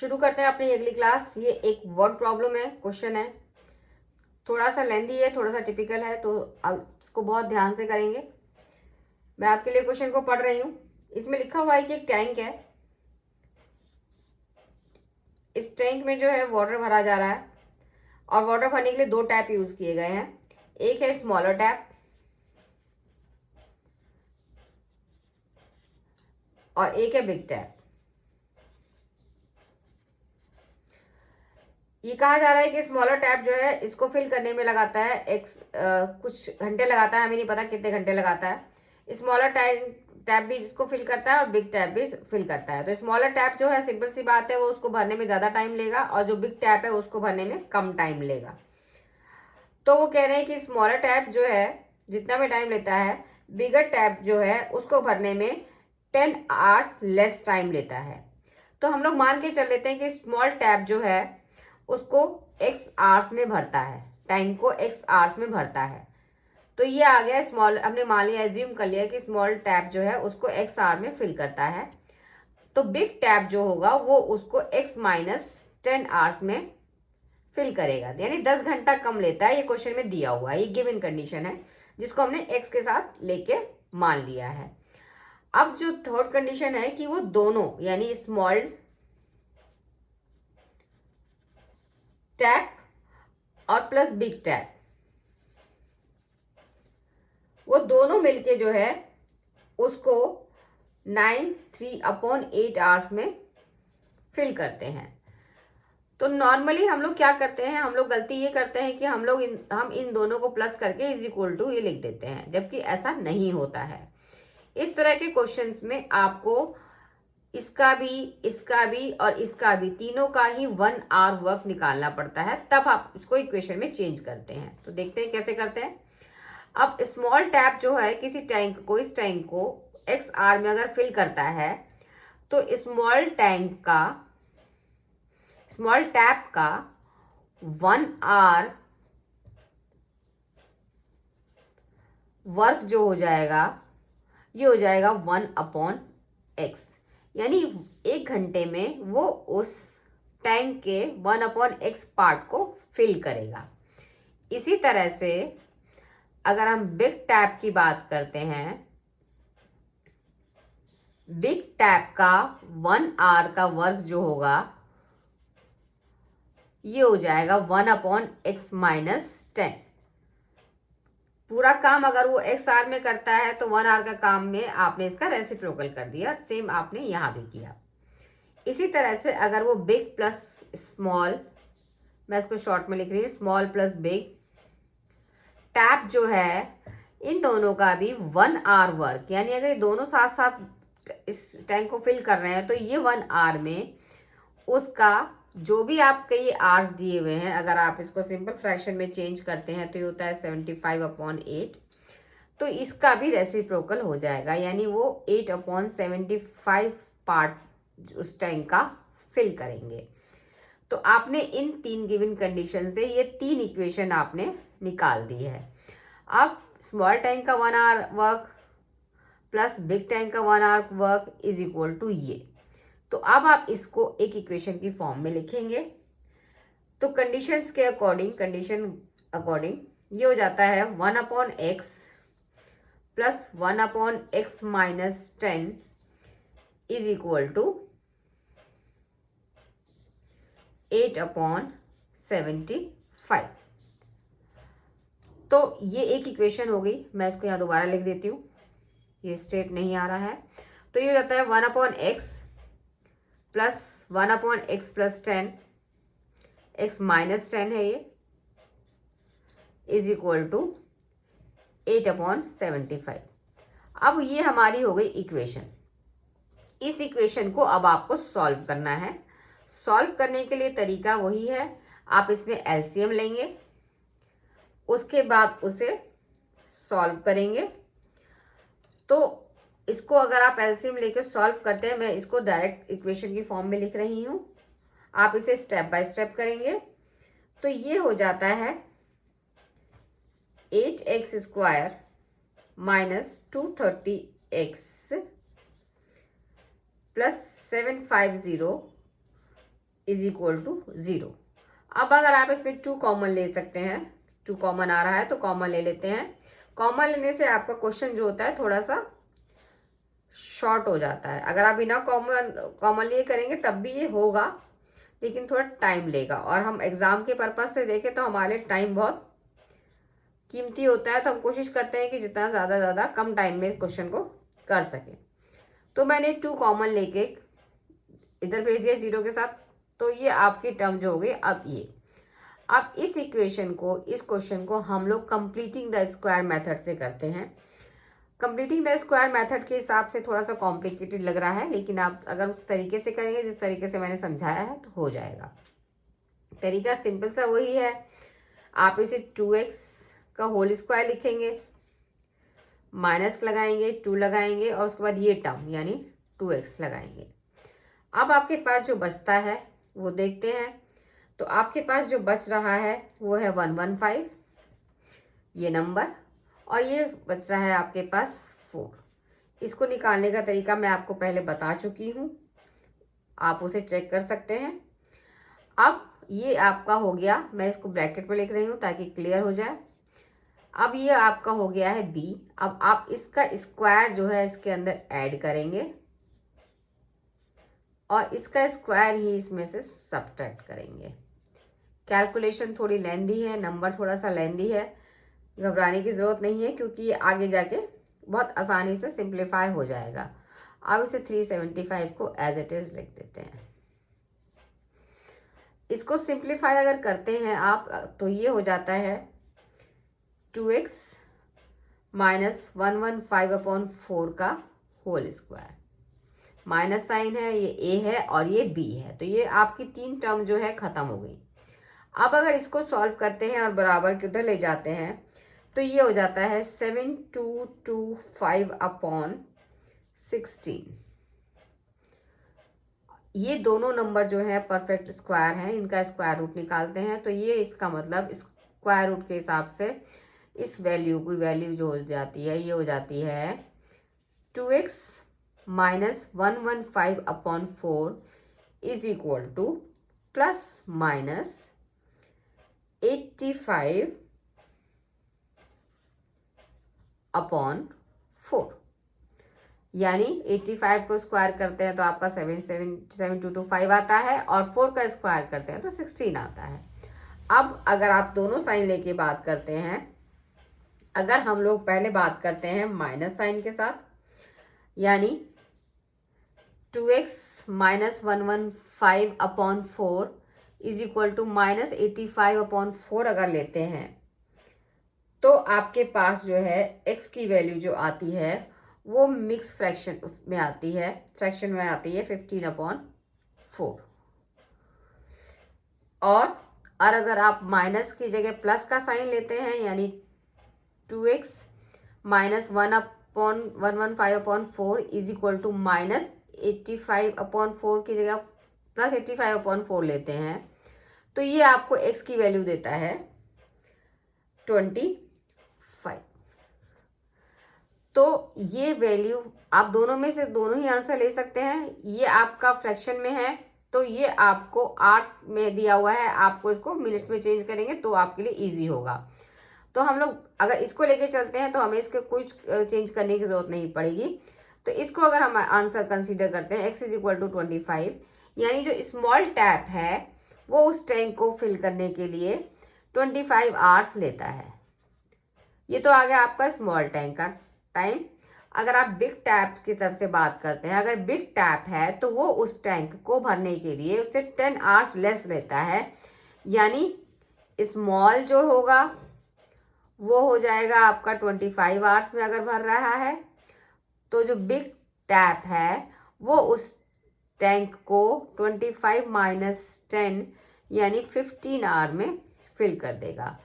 शुरू करते हैं अपनी अगली क्लास। ये एक वर्ड प्रॉब्लम है, क्वेश्चन है, थोड़ा सा लेंदी है, थोड़ा सा टिपिकल है, तो अब इसको बहुत ध्यान से करेंगे। मैं आपके लिए क्वेश्चन को पढ़ रही हूँ। इसमें लिखा हुआ है कि एक टैंक है, इस टैंक में जो है वाटर भरा जा रहा है और वाटर भरने के लिए दो टैप यूज किए गए हैं। एक है स्मॉलर टैप और एक है बिग टैप। ये कहा जा रहा है कि स्मॉलर टैप जो है इसको फिल करने में लगाता है कुछ घंटे लगाता है, हमें नहीं पता कितने घंटे लगाता है। स्मॉलर टैप भी इसको फिल करता है और बिग टैप भी फिल करता है। तो स्मॉलर टैप जो है सिंपल सी बात है, वो उसको भरने में ज़्यादा टाइम लेगा और जो बिग टैप है उसको भरने में कम टाइम लेगा। तो वो कह रहे हैं कि स्मॉलर टैप जो है जितना भी टाइम लेता है, बिगर टैप जो है उसको भरने में 10 आवर्स लेस टाइम लेता है। तो हम लोग मान के चल लेते हैं कि स्मॉल टैप जो है उसको x आवर्स में भरता है, टैंक को x आवर्स में भरता है। तो ये आ गया स्मॉल, हमने मान लिया, एज्यूम कर लिया कि स्मॉल टैप जो है उसको x आवर में फिल करता है। तो बिग टैप जो होगा वो उसको x माइनस 10 आवर्स में फिल करेगा, यानी 10 घंटा कम लेता है। ये क्वेश्चन में दिया हुआ है, ये गिवन कंडीशन है जिसको हमने x के साथ लेके मान लिया है। अब जो थर्ड कंडीशन है कि वो दोनों यानी स्मॉल टैप और प्लस बिग टैप, वो दोनों मिलके जो है उसको 9/3/8 आवर्स में फिल करते हैं। तो नॉर्मली हम लोग क्या करते हैं, हम लोग गलती ये करते हैं कि हम इन दोनों को प्लस करके इज इक्वल टू ये लिख देते हैं, जबकि ऐसा नहीं होता है। इस तरह के क्वेश्चंस में आपको इसका भी और इसका भी, तीनों का ही 1 आवर वर्क निकालना पड़ता है, तब आप इसको इक्वेशन में चेंज करते हैं। तो देखते हैं कैसे करते हैं। अब स्मॉल टैप जो है किसी टैंक को, इस टैंक को x आवर में अगर फिल करता है तो स्मॉल टैप का 1 आवर वर्क जो हो जाएगा ये हो जाएगा 1/x, यानी 1 घंटे में वो उस टैंक के 1/x पार्ट को फिल करेगा। इसी तरह से अगर हम बिग टैप की बात करते हैं, बिग टैप का 1 आवर का वर्क जो होगा ये हो जाएगा 1/x माइनस 10। पूरा काम अगर वो x आवर में करता है तो 1 आवर का काम में आपने इसका रेसिप्रोकल कर दिया, सेम आपने यहां भी किया। इसी तरह से अगर वो बिग प्लस स्मॉल, मैं इसको शॉर्ट में लिख रही हूँ, स्मॉल प्लस बिग टैप जो है इन दोनों का भी 1 आवर वर्क, यानी अगर ये दोनों साथ साथ इस टैंक को फिल कर रहे हैं तो ये 1 आवर में उसका जो भी आपके ये आवर्स दिए हुए हैं, अगर आप इसको सिंपल फ्रैक्शन में चेंज करते हैं तो ये होता है 75/8। तो इसका भी रेसिप्रोकल हो जाएगा, यानी वो 8/75 पार्ट उस टैंक का फिल करेंगे। तो आपने इन 3 गिवन कंडीशन से ये 3 इक्वेशन आपने निकाल दी है। अब स्मॉल टैंक का 1 hour work plus big tank का 1 hour work is equal to ये। तो अब आप इसको एक इक्वेशन की फॉर्म में लिखेंगे। तो कंडीशन अकॉर्डिंग ये हो जाता है 1/x plus 1/x minus 10 is equal to 8/75। तो ये एक इक्वेशन हो गई, मैं इसको यहाँ दोबारा लिख देती हूँ, ये स्ट्रेट नहीं आ रहा है। तो ये हो जाता है 1/x plus 1/x plus 10, x minus 10 है ये, इज इक्वल टू 8/75। अब ये हमारी हो गई इक्वेशन। इस इक्वेशन को अब आपको सॉल्व करना है। सॉल्व करने के लिए तरीका वही है, आप इसमें एलसीएम लेंगे, उसके बाद उसे सॉल्व करेंगे। तो इसको अगर आप एलसीएम लेकर सॉल्व करते हैं, मैं इसको डायरेक्ट इक्वेशन की फॉर्म में लिख रही हूँ, आप इसे स्टेप बाय स्टेप करेंगे। तो ये हो जाता है 8x square minus 230x plus 750 is equal to 0। अब अगर आप इसमें 2 कॉमन ले सकते हैं, 2 कॉमन आ रहा है तो कॉमन ले लेते हैं। कॉमन लेने से आपका क्वेश्चन जो होता है थोड़ा सा शॉर्ट हो जाता है। अगर आप बिना कॉमन लिए करेंगे तब भी ये होगा, लेकिन थोड़ा टाइम लेगा। और हम एग्जाम के पर्पज से देखें तो हमारे टाइम बहुत कीमती होता है, तो हम कोशिश करते हैं कि जितना ज़्यादा कम टाइम में क्वेश्चन को कर सकें। तो मैंने 2 कॉमन लेके इधर भेज दिया 0 के साथ, तो ये आपकी टर्म जो हो गई। अब इस इक्वेशन को, इस क्वेश्चन को हम लोग कंप्लीटिंग द स्क्वायर मेथड से करते हैं। कंप्लीटिंग द स्क्वायर मेथड के हिसाब से थोड़ा सा कॉम्प्लिकेटेड लग रहा है, लेकिन आप अगर उस तरीके से करेंगे जिस तरीके से मैंने समझाया है तो हो जाएगा। तरीका सिंपल सा वही है, आप इसे 2x का होल स्क्वायर लिखेंगे, माइनस लगाएंगे, 2 लगाएंगे और उसके बाद ये टर्म यानी 2x लगाएंगे। अब आपके पास जो बचता है वो देखते हैं। तो आपके पास जो बच रहा है वो है 115 ये नंबर, और ये बच रहा है आपके पास 4। इसको निकालने का तरीका मैं आपको पहले बता चुकी हूँ, आप उसे चेक कर सकते हैं। अब ये आपका हो गया, मैं इसको ब्रैकेट में लिख रही हूँ ताकि क्लियर हो जाए। अब ये आपका हो गया है b। अब आप इसका स्क्वायर जो है इसके अंदर ऐड करेंगे और इसका स्क्वायर ही इसमें से सब्ट्रैक्ट करेंगे। कैलकुलेशन थोड़ी लेंदी है, नंबर थोड़ा सा लेंदी है, घबराने की ज़रूरत नहीं है क्योंकि ये आगे जाके बहुत आसानी से सिंप्लीफाई हो जाएगा। अब इसे 375 को एज इट इज़ लिख देते हैं। इसको सिंप्लीफाई अगर करते हैं आप तो ये हो जाता है 2x माइनस 115/4 का होल स्क्वायर। माइनस साइन है, ये a है और ये b है, तो ये आपकी 3 टर्म जो है ख़त्म हो गई। अब अगर इसको सॉल्व करते हैं और बराबर के उधर ले जाते हैं तो ये हो जाता है 7225/16। ये दोनों नंबर जो है परफेक्ट स्क्वायर हैं, इनका स्क्वायर रूट निकालते हैं तो ये इसका मतलब स्क्वायर रूट के हिसाब से इस वैल्यू की वैल्यू जो हो जाती है ये हो जाती है 2x minus 115/4 is equal two plus minus 85/4, यानी 85 को स्क्वायर करते हैं तो आपका 7225 आता है और 4 का स्क्वायर करते हैं तो 16 आता है। अब अगर आप दोनों साइन लेके बात करते हैं, अगर हम लोग पहले बात करते हैं माइनस साइन के साथ, यानी 2x minus 115/4 is equal to minus 85/4 अगर लेते हैं तो आपके पास जो है x की वैल्यू जो आती है वो मिक्स फ्रैक्शन में आती है, 15/4। और अगर आप माइनस की जगह प्लस का साइन लेते हैं यानी 2x minus 115/4 is equal to minus 85/4 की जगह प्लस 85/4 लेते हैं तो ये आपको x की वैल्यू देता है 25। तो ये वैल्यू आप दोनों में से दोनों ही आंसर ले सकते हैं। ये आपका फ्रैक्शन में है तो ये आपको आवर्स में दिया हुआ है, आपको इसको मिनट्स में चेंज करेंगे तो आपके लिए इजी होगा। तो हम लोग अगर इसको लेके चलते हैं तो हमें इसके कुछ चेंज करने की ज़रूरत नहीं पड़ेगी। तो इसको अगर हम आंसर कंसीडर करते हैं x इज इक्वल टू 25, यानी जो स्मॉल टैप है वो उस टैंक को फिल करने के लिए 25 आवर्स लेता है। ये तो आ गया आपका स्मॉल टैंक का टाइम। अगर आप बिग टैप की तरफ से बात करते हैं, अगर बिग टैप है तो वो उस टैंक को भरने के लिए उससे 10 आवर्स लेस लेता है, यानी स्मॉल जो होगा वो हो जाएगा आपका 25 आवर्स में अगर भर रहा है, तो जो बिग टैप है वो उस टैंक को 25 माइनस 10 यानी 15 आवर में फिल कर देगा।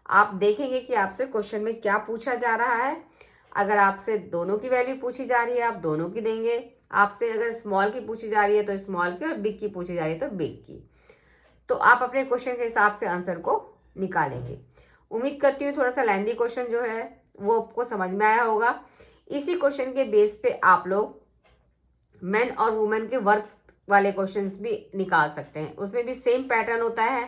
आप देखेंगे कि आपसे क्वेश्चन में क्या पूछा जा रहा है। अगर आपसे दोनों की वैल्यू पूछी जा रही है आप दोनों की देंगे, आपसे अगर स्मॉल की पूछी जा रही है तो स्मॉल की और बिग की पूछी जा रही है तो बिग की। तो आप अपने क्वेश्चन के हिसाब से आंसर को निकालेंगे। उम्मीद करती हूँ थोड़ा सा लेंथी क्वेश्चन जो है वो आपको समझ में आया होगा। इसी क्वेश्चन के बेस पे आप लोग मेन और वुमेन के वर्क वाले क्वेश्चंस भी निकाल सकते हैं। उसमें भी सेम पैटर्न होता है।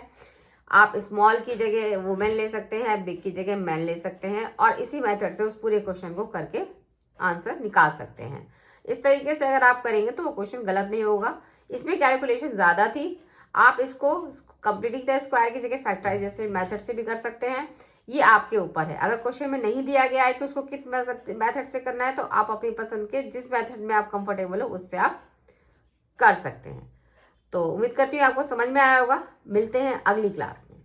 आप स्मॉल की जगह वुमेन ले सकते हैं, बिग की जगह मैन ले सकते हैं और इसी मेथड से उस पूरे क्वेश्चन को करके आंसर निकाल सकते हैं। इस तरीके से अगर आप करेंगे तो वो क्वेश्चन गलत नहीं होगा। इसमें कैलकुलेशन ज़्यादा थी। आप इसको कंप्लीटिंग द स्क्वायर की जगह फैक्टराइजेशन मेथड से भी कर सकते हैं। ये आपके ऊपर है। अगर क्वेश्चन में नहीं दिया गया है कि उसको किस मेथड से करना है तो आप अपनी पसंद के जिस मेथड में आप कंफर्टेबल हो उससे आप कर सकते हैं। तो उम्मीद करती हूँ आपको समझ में आया होगा। मिलते हैं अगली क्लास में।